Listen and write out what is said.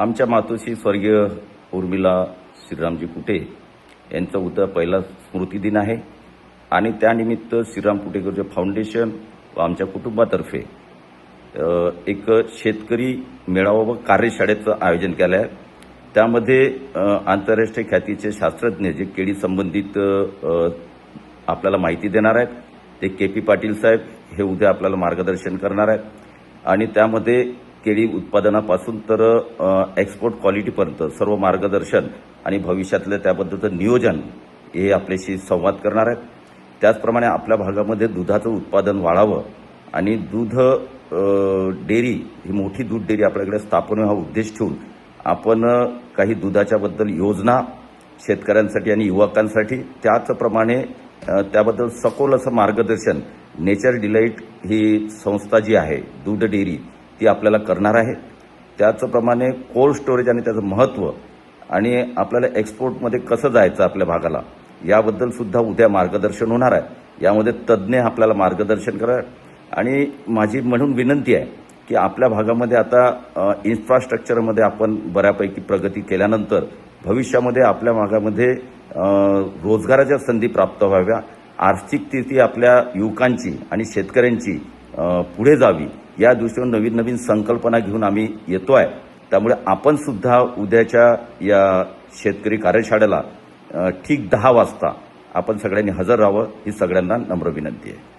आमच्या मातोश्री स्वर्गीय उर्मिला श्रीरामजी कुटे यांचा उद्या पहिला स्मृतिदिन आहे आणि त्यानिमित्त श्रीराम कुटेकर फाउंडेशन व आमच्या कुटुंबातर्फे एक शेतकरी मेळावा व कार्यशाळेचं आयोजन केलं आहे। त्यामध्ये आंतरराष्ट्रीय ख्यातीचे शास्त्रज्ञ जे केळी संबंधित आपल्याला माहिती देणार आहेत ते के.पी. पाटील साहेब हे उद्या आपल्याला मार्गदर्शन करणार आहेत आणि त्यामध्ये केळी उत्पादनापासून तर एक्सपोर्ट क्वालिटीपर्यंत सर्व मार्गदर्शन आणि भविष्यातले त्याबद्दलचं नियोजन हे आपल्याशी संवाद करणार आहेत। त्याचप्रमाणे आपल्या भागामध्ये दुधाचं उत्पादन वाढावं आणि दूध डेअरी ही मोठी दूध डेअरी आपल्याकडे स्थापन हा उद्देश ठेवून आपण काही दुधाच्याबद्दल योजना शेतकऱ्यांसाठी आणि युवकांसाठी त्याचप्रमाणे त्याबद्दल सखोल असं मार्गदर्शन नेचर डिलाईट ही संस्था जी आहे दूध डेअरी ती आपल्याला करणार आहे। त्याचप्रमाणे कोल्ड स्टोरेज आणि त्याचं महत्त्व आणि आपल्याला एक्सपोर्टमध्ये कसं जायचं आपल्या भागाला याबद्दल सुद्धा उद्या मार्गदर्शन होणार आहे। यामध्ये तज्ज्ञ आपल्याला मार्गदर्शन करणार आणि माझी म्हणून विनंती आहे की आपल्या भागामध्ये आता इन्फ्रास्ट्रक्चरमध्ये आपण बऱ्यापैकी प्रगती केल्यानंतर भविष्यामध्ये आपल्या भागामध्ये रोजगाराच्या संधी प्राप्त व्हाव्या, आर्थिक स्थिती आपल्या युवकांची आणि शेतकऱ्यांची पुढे जावी या दृष्टीने नवीन नवीन संकल्पना घेऊन आम्ही येतो आहे। त्यामुळे आपण सुद्धा उद्याच्या या शेतकरी कार्यशाळेला ठीक 10 वाजता आपण सगळ्यांनी हजर राहावं ही सगळ्यांना नम्र विनंती आहे।